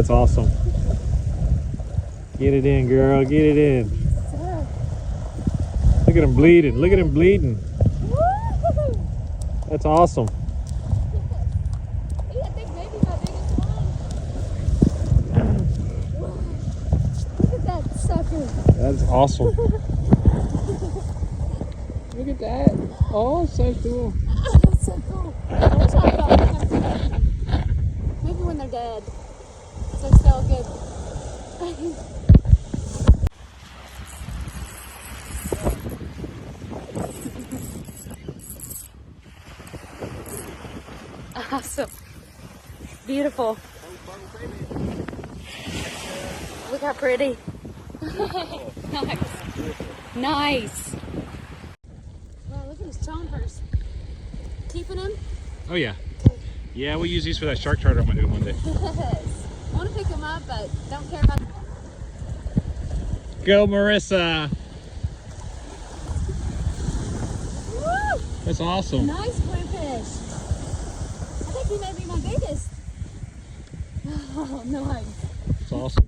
That's awesome. Get it in, girl. Get it in. Look at him bleeding. Look at him bleeding. That's awesome. I think maybe my biggest one. Look at that sucker. That's awesome. Look at that. Oh, so cool. That's so cool. I wish I thought maybe when they're dead. So they're still good. Awesome. Beautiful. Look how pretty. Nice. Nice. Wow, look at his chompers. Keeping him? Oh yeah. Yeah, we'll use these for that shark charter I'm gonna do one day. Yes. I want to pick him up, but don't care about. Go, Marissa. Woo! That's awesome. Nice blue fish. I think he may be my biggest. Oh, nice. That's awesome.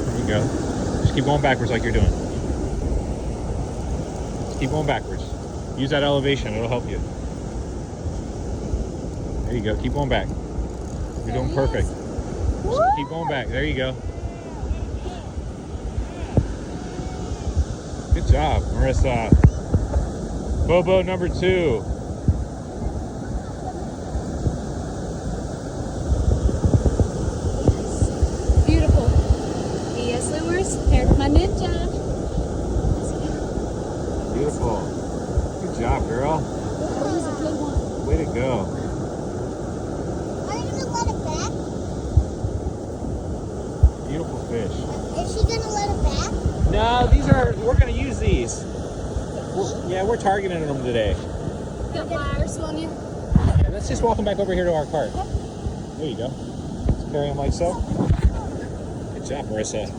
There you go. Just keep going backwards like you're doing. Just keep going backwards. Use that elevation, it'll help you. There you go, keep going back. You're doing perfect. Just keep going back, there you go. Good job, Marissa. Bobo number 2. Beautiful. ES Lures, paired with my ninja. Beautiful. Good job, girl. That was a good one. Way to go. Are you gonna let it back? Beautiful fish. Is she gonna let it back? No, we're gonna use these. Yeah, we're targeting them today. Got pliers on you? Yeah, let's just walk them back over here to our cart. There you go. Let's carry them like so. Good job, Marissa.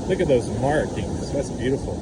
Look at those markings. That's beautiful.